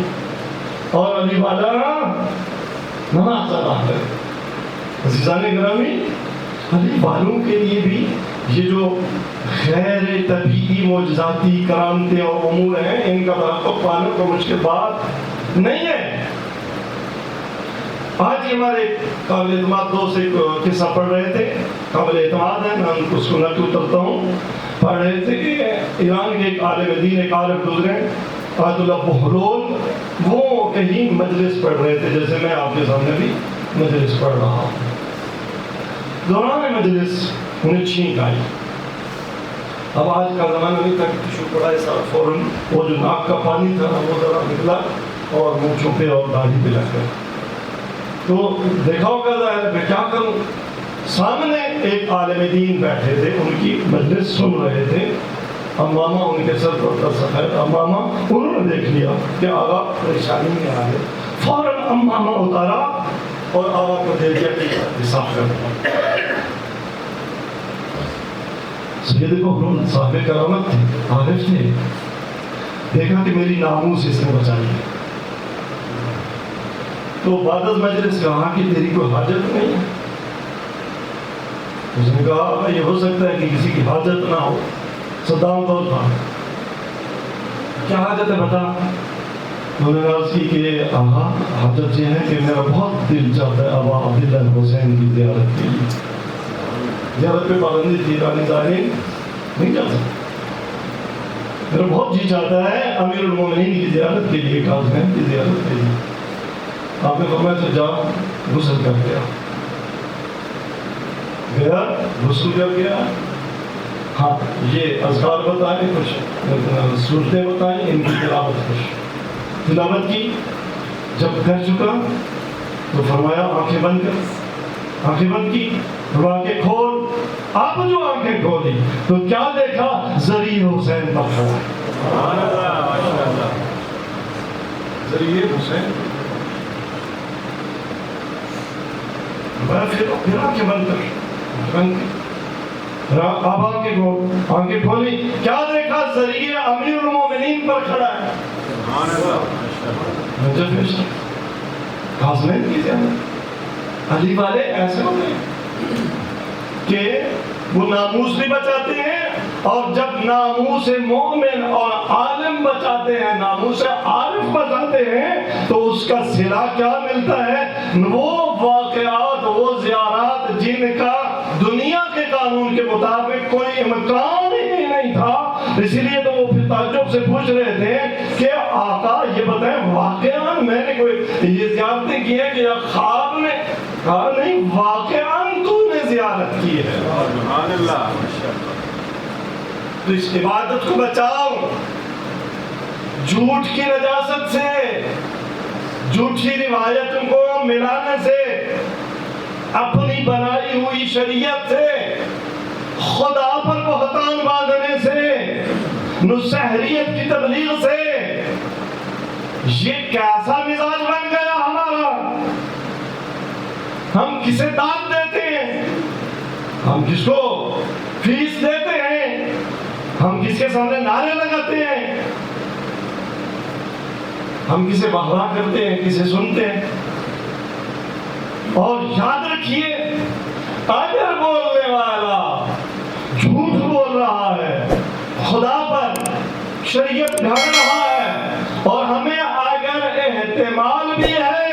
اور علی والا نماز ادا کرے۔ عزیزان گرامی، علی والوں کے لیے بھی یہ جو غیر طبیعی معجزاتی کرامتیں اور امور ہیں ان کا تحقق پانا کوئی مشکل بات نہیں ہے۔ آج ہی ہمارے قابل اعتماد دوست ایک قصہ پڑھ رہے تھے، قابل اعتماد ہے، میں اس کو نقل کرتا ہوں۔ پڑھ رہے تھے کہ ایران کے ایک عالم دین، ایک عالم گزرے آیت اللہ بہلول، وہ کہیں مجلس پڑھ رہے تھے جیسے میں آپ کے سامنے بھی مجلس پڑھ رہا ہوں۔ دوران مجلس انہیں چھینک آئی۔ اب آج کا زمانہ نہیں تھا کہ ٹشو پڑا ایسا فوراً وہ جو ناک کا پانی تھا وہ ذرا نکلا اور منہ چھپے اور داڑھی پہ لگ گیا۔ تو دیکھا ہوگا ظاہر میں کیا کروں، سامنے ایک عالم دین بیٹھے تھے، ان کی مجلس سن رہے تھے، امامہ ان کے سر پر سفید امامہ، انہوں نے دیکھ لیا کہ آقا پریشانی میں آ گئے، فوراً امامہ اتارا اور آقا کو دے دیا کہ صاف کر دیا۔ سید بہلول صاحب کرامت تھے، عارف تھے، دیکھا کہ میری ناموس اس نے بچائی ہے، تو بعد از مجلس کہا کہ تیری کوئی حاجت نہیں ہے؟ اس نے کہا یہ ہو سکتا ہے کہ کسی کی حاجت نہ ہو، صدام دور تھا، کیا حاجت ہے بتا؟ انہوں نے عرض کی کہ آقا حاجت یہ ہے کہ میرا بہت دل چاہتا ہے ابا عبداللہ حسین کی زیارت کے لیے، زیارت پہ پابندی تھی، رانی ظاہرین نہیں جا سکتا، میرا بہت جی چاہتا ہے امیر المومنین کی زیارت کے لیے، قاسم کی زیارت کے لیے۔ آپ نے فرمایا تو جاؤ غسل کر گیا، غسل کر گیا، ہاں یہ اذکار بتائیں، کچھ صورتیں بتائیں، ان کی تلاوت کی، جب کر چکا تو فرمایا آنکھیں بند کر، آنکھیں بند کی، آنکھیں کھول، آپ جو آنکھیں کھولی تو کیا دیکھا؟ ذریع حسین پر کھڑا ہے، ذریع حسین، پھر آنکھیں بند کر، اب آنکھیں کھولی، کیا دیکھا؟ ذریعہ امیر المومنین پر کھڑا ہے۔ قاسمین کی زیادت، علی والے ایسے ہوتے ہیں کہ وہ ناموس بھی بچاتے ہیں اور جب ناموس مومن اور عالم بچاتے ہیں، ناموس عارف بچاتے ہیں، تو اس کا صلہ کیا ملتا ہے؟ وہ واقعات، وہ زیارات جن کا دنیا کے قانون کے مطابق کوئی امکان ہی نہیں تھا. اسی لیے تو وہ پھر تعجب سے پوچھ رہے تھے کہ آقا یہ بتائیں واقعاً میں نے کوئی یہ زیارتیں کی ہے کہ یا خواب میں؟ کہا نہیں، واقعاً تو نے زیارت کی ہے. سبحان اللہ. تو اس عبادت کو بچاؤ جھوٹ کی نجاست سے، جھوٹی روایتوں کو ملانے سے، اپنی بنائی ہوئی شریعت سے، خدا پر بہتان باندھنے سے، نصحریت کی تبلیغ سے. یہ کیسا مزاج بن گیا ہمارا؟ ہم کسے داد دیتے ہیں؟ ہم کس کو فیس دیتے ہیں؟ ہم کس کے سامنے نعرے لگاتے ہیں؟ ہم کسے بہوا کرتے ہیں، کسے سنتے ہیں؟ اور یاد رکھیے، اگر بولنے والا جھوٹ بول رہا ہے، خدا پر شریعت ڈھال رہا ہے، اور ہمیں اگر احتمال بھی ہے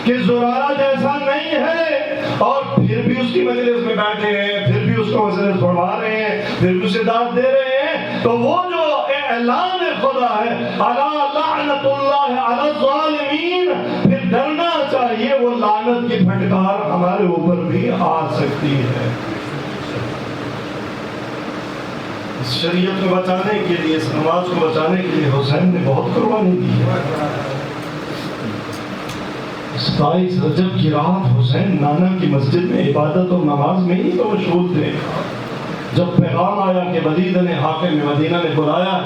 کہ زرارہ جیسا نہیں ہے، اور پھر بھی اس کی مجلس میں بیٹھے ہیں، پھر بھی اس کو مجلس پڑھوا رہے ہیں، پھر بھی اسے داد دے رہے ہیں، تو وہ جو اعلان خدا ہے الا لعنت اللہ علی الظالمین، پھر ڈرنا چاہیے وہ لعنت کی پھٹکار ہمارے اوپر بھی آ سکتی ہے. اس شریعت کو بچانے کے لیے، اس نماز کو بچانے کے لیے حسین نے بہت قربانی دی ہے. 27 رجب کی رات حسین نانا کی مسجد میں عبادت اور نماز میں ہی تو مشغول تھے. جب پیغام آیا کہ ولید نے حاکم مدینہ نے بلایا،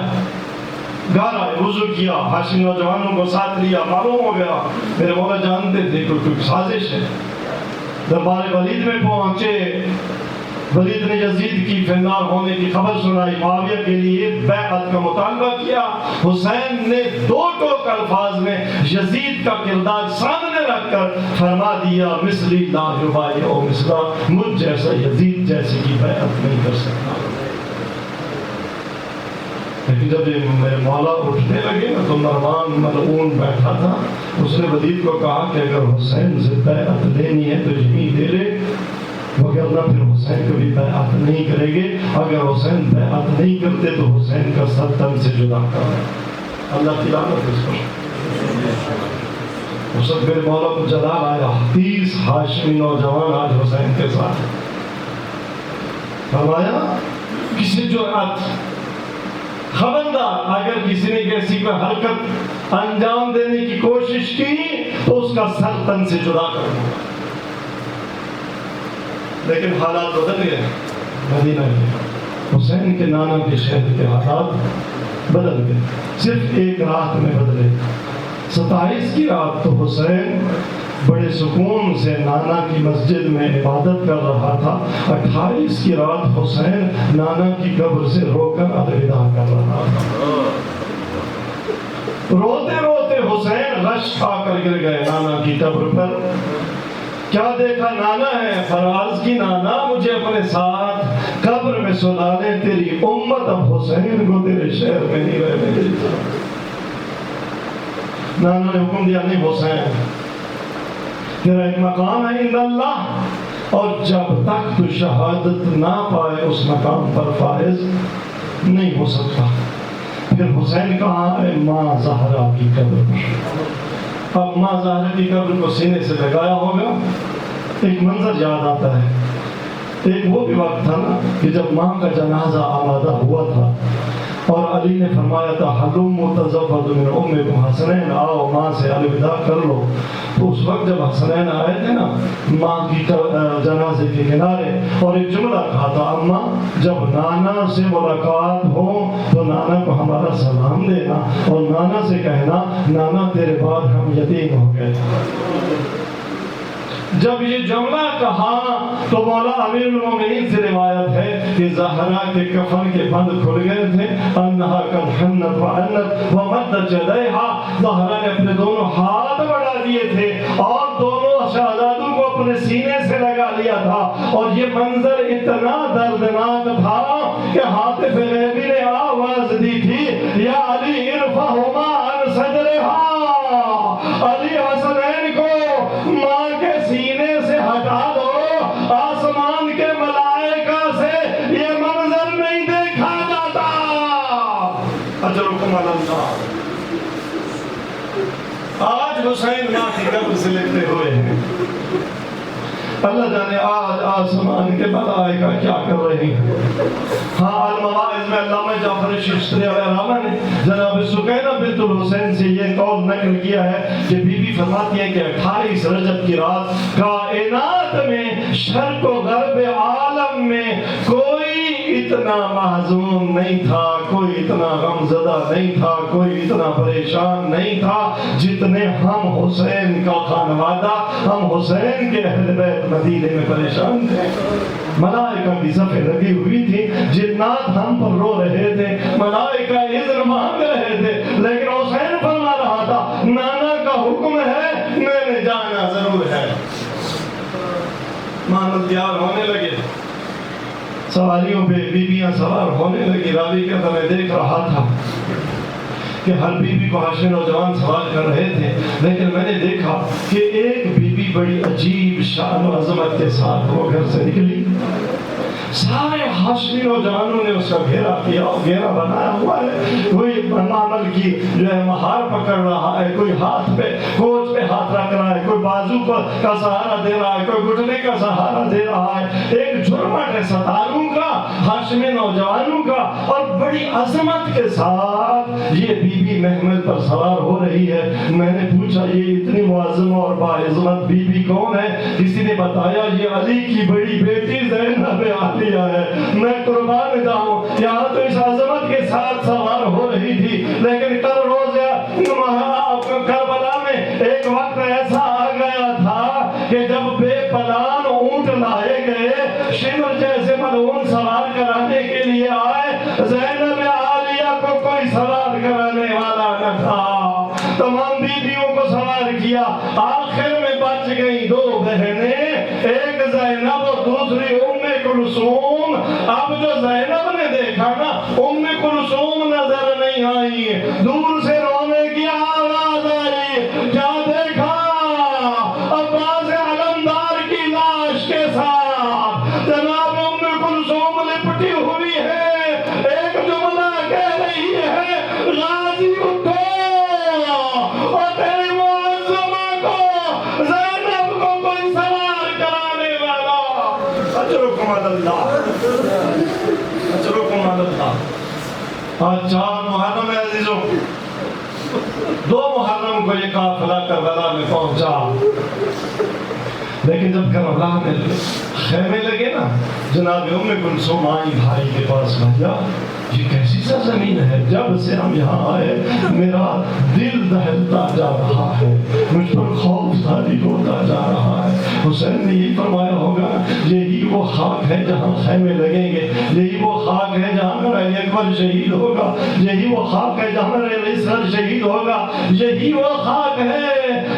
گھر آئے، وضو کیا، ہاشمی نوجوانوں کو ساتھ لیا، معلوم ہو گیا میرے مولا جانتے تھے کوئی سازش ہے. دربار ولید میں پہنچے، ولید نے یزید کی فنار ہونے کی خبر سنائی، معاویہ کے لیے بیعت کا مطالبہ کیا. حسین نے 2 ٹوک الفاظ میں یزید کا کردار سامنے رکھ کر فرما دیا مثلی لا یبایع مثلا، مجھ جیسا یزید جیسے کی بیعت نہیں کر سکتا. لیکن جب میرے مولا اٹھنے لگے نا تو مروان ملعون بیٹھا تھا، اس نے ولید کو کہا کہ اگر حسین سے بیعت لینی ہے تو یہی لے لے، وگرنہ پھر حسین کبھی بیعت نہیں کرے گے. اگر حسین بیعت نہیں کرتے تو حسین کا سر تن سے جدا کر. اللہ کی لعنت اس پر. اس وقت میرے مولا کو جلال آیا، 30 ہاشمی نوجوان آج حسین کے ساتھ. فرمایا کسی جرأت، خبردار اگر کسی نے ایسی کوئی حرکت انجام دینے کی کوشش کی تو اس کا سر تن سے جدا کر دوں. لیکن حالات بدل گئے مدینہ کے، حسین کے نانا کے شہر کے حالات بدل گئے. صرف ایک رات میں بدلے. 27 کی رات تو حسین بڑے سکون سے نانا کی مسجد میں عبادت کر رہا تھا. 28 کی رات حسین نانا کی قبر سے رو کر الوداع کر رہا تھا. روتے روتے حسین غش کھا کر گر گئے نانا کی قبر پر. کیا دیکھا؟ نانا ہے. فراز کی نانا مجھے اپنے ساتھ قبر میں سلا لے، تیری امت اب حسین کو تیرے شہر میں نہیں رہنے دیتا. نانا نے حکم دیا نہیں حسین، تیرا ایک مقام ہے عند اللہ، اور جب تک تو شہادت نہ پائے اس مقام پر فائز نہیں ہو سکتا. پھر حسین کہاں ہے؟ ماں زہرا کی قبر پر. اب ماں زہرا کی قبر کو سینے سے لگایا ہوگا. ایک منظر یاد آتا ہے. ایک وہ بھی وقت تھا نا کہ جب ماں کا جنازہ آمادہ ہوا تھا اور علی نے فرمایا تھا حلم متزفد من امکم، حسنین آؤ ماں سے الوداع کر لو. تو اس وقت جب حسنین آئے تھے نا ماں کی جنازے کے کنارے، اور ایک جملہ کہا تھا اماں جب نانا سے ملاقات ہو تو نانا کو ہمارا سلام دینا، اور نانا سے کہنا نانا تیرے بعد ہم یتیم ہو گئے. جب یہ جملہ کہا تو مولا امیر المومنین سے روایت ہے کہ زہرا کے کفن کے بند کھل گئے تھے. انہا قد حنت وعنت ومدت یدیہا، زہرا نے اپنے دونوں ہاتھ بڑھا دیے تھے اور دونوں شہزادوں کو اپنے سینے سے لگا لیا تھا، اور یہ منظر اتنا دردناک تھا کہ حاطف غیبی نے آواز دی تھی، یا علی ارفعہما عن صدرہا، علی حسنین کو ماں کے سینے سے ہٹا دو، آسمان کے ملائکہ سے یہ منظر نہیں دیکھا جاتا۔ اجرکم علی اللہ۔ آج حسین ماں کی قبر سے لیتے ہوئے ہیں، اللہ جانے آج آسمان کے ملائکہ کیا کر رہی ہیں۔ ہاں المواعظ میں علامہ جعفر شیشتری علیہ الرحمہ نے جناب سکینہ بنت الحسین سے یہ قول نقل کیا ہے کہ بی بی فرماتی ہے کہ 28 رجب کی رات کائنات میں شرق و غرب عالم میں کوئی اتنا محزون نہیں تھا، کوئی اتنا غمزدہ نہیں تھا، کوئی اتنا پریشان نہیں تھا جتنے ہم حسین کا خانوادہ، ہم حسین کے اہل بیت مدینے میں پریشان تھے۔ ملائکہ کی صفیں لگی ہوئی تھی، جنات ہم پر رو رہے تھے، ملائکہ اذن مانگ رہے تھے، لیکن حسین فرما رہا تھا نانا کا حکم ہے، میں نے جانا ضرور ہے۔ محمد تیار ہونے لگے، سواریوں پہ بیویاں سوار ہونے لگی، راوی کہتا میں دیکھ رہا تھا کہ ہر بیوی کو حاشیے نوجوان سوال کر رہے تھے، لیکن میں نے دیکھا کہ ایک بیوی بڑی عجیب شان و عظمت کے ساتھ وہ گھر سے نکلی، سارے حاشمی نوجوانوں نے اس کا گھیرا کیا، گھیرا بنایا ہوا ہے، کوئی معمل کی جو ہے مہار پکڑ رہا ہے، کوئی ہاتھ پہ کوچ پہ ہاتھ رکھ رہا ہے، کوئی بازو کا سہارا دے رہا ہے، کوئی گھٹنے کا سہارا دے رہا ہے، ایک جھرمٹ ہے ستاروں کا، حاشمی نوجوانوں کا، اور بڑی عظمت کے ساتھ یہ بی بی محمل پر سوار ہو رہی ہے۔ میں نے پوچھا یہ اتنی معظم اور باعظمت بی بی کون ہے؟ کسی نے بتایا یہ علی کی بڑی بیٹی زینب عالیہ ہے۔ میں قربان جاؤں، یہاں تو اس عظمت کے ساتھ سوار ہو رہی تھی، لیکن کل روز کربلا میں ایک وقت ایسا آ گیا تھا کہ جب بے پلان اونٹ لائے گئے، شمر جیسے ملعون سوار کرانے کے لیے آئے، زینب عالیہ کو کوئی سوار کرانے والا نہ تھا، تمام بیویوں کو سوار کیا، آخر میں بچ گئی دو بہنیں، ایک زینب اور دوسری کلثوم۔ اب جو زینب نے دیکھا نا، کلثوم نظر نہیں آئی، دور سے رونے کی آواز آئی، کیا دیکھا؟ عباس علمدار کی لاش کے ساتھ جناب کلثوم لپٹی ہوئی ہے، ایک جملہ کہہ رہی ہے غازی اٹھو اور تیری معظمہ کو زینب کو کوئی سوار کرانے والا۔ اجرکم علی اللہ، اجرکم علی اللہ۔ آج 4 محرم ہے عزیزوں، 2 محرم کو یہ قافلہ کربلا میں پہنچا، لیکن جب کربلا میں خیمے لگے نا، جناب کلثوم آئی بھائی کے پاس، بھیا یہ کیسی سا زمین ہے، جب سے ہم یہاں آئے میرا دل دہلتا جا رہا ہے، مجھ پر خوف طاری ہوتا جا رہا ہے۔ حسین نے یہی فرمایا ہوگا یہی وہ خاک ہے جہاں خیمے لگیں گے، یہی وہ خاک ہے جہاں میرا علی اکبر شہید ہوگا، یہی وہ خاک ہے جہاں میرا علی اصغر شہید ہوگا، یہی وہ خاک ہے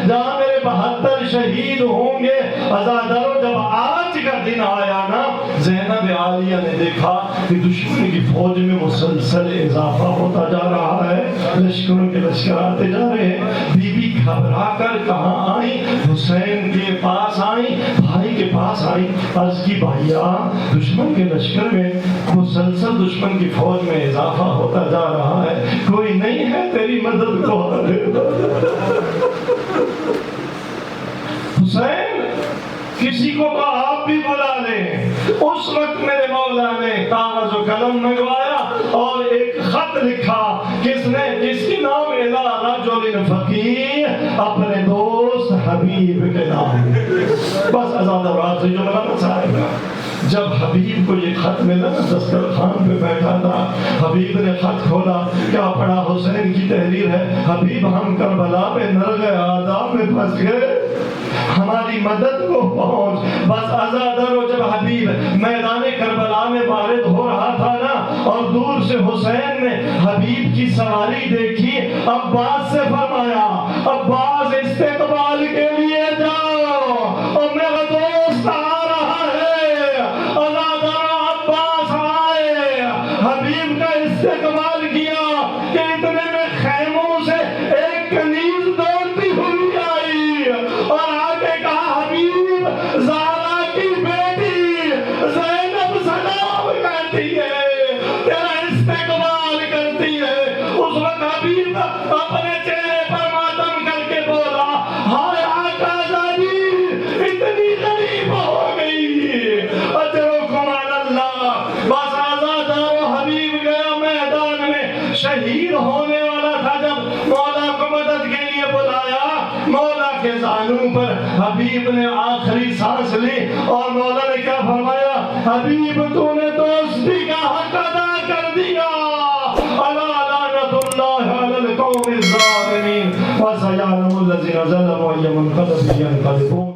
جہاں میرے 72 شہید ہوں گے۔ عزادارو جب آج کا دن آیا نا، زینب عالیہ نے دیکھا کہ دشمن کی فوج میں مسلسل اضافہ ہوتا جا رہا ہے، لشکروں کے لشکر آتے جا رہے ہیں۔ بی بی گھبرا کر کہاں آئی؟ حسین کے پاس آئی، بھائی کے پاس آئی، عرض کی بھائیا دشمن کے لشکر میں مسلسل دشمن کی فوج میں اضافہ ہوتا جا رہا ہے، کوئی نہیں ہے تیری مدد کو؟ حسین کسی کو تو آپ بھی بلا لیں۔ اس وقت میرے مولا نے کاغذ و قلم منگوایا اور ایک خط لکھا، کس نے؟ جس کی نام الی رجل فقیہ، اپنے دوست حبیب کے نام۔ بس آزاد اورات سے جو ملا مسائل گا۔ جب حبیب کو یہ خط ملا، دسترخوان پہ بیٹھا تھا، حبیب نے خط کھولا، کیا پڑھا؟ حسین کی تحریر ہے، حبیب ہم کربلا پہ نرغ آداب میں پھنس گئے، ہماری مدد کو پہنچ۔ بس عزادارو جب حبیب میدان کربلا میں وارد ہو رہا تھا نا، اور دور سے حسین نے حبیب کی سواری دیکھی، عباس سے فرمایا عباس استقبال کے لیے جاؤ، اور میرا دوست آ رہا ہے۔ شہید ہونے والا تھا، جب مولا کو مدد کے لیے بلایا، مولا کے زانوں پر حبیب نے آخری سانس لی اور مولا نے کیا فرمایا؟ حبیب تو نے دوستی کا حق ادا کر دیا، الا لعنت اللہ علی القوم الظالمین وسيعلم الذين ظلموا أي منقلب ينقلبون.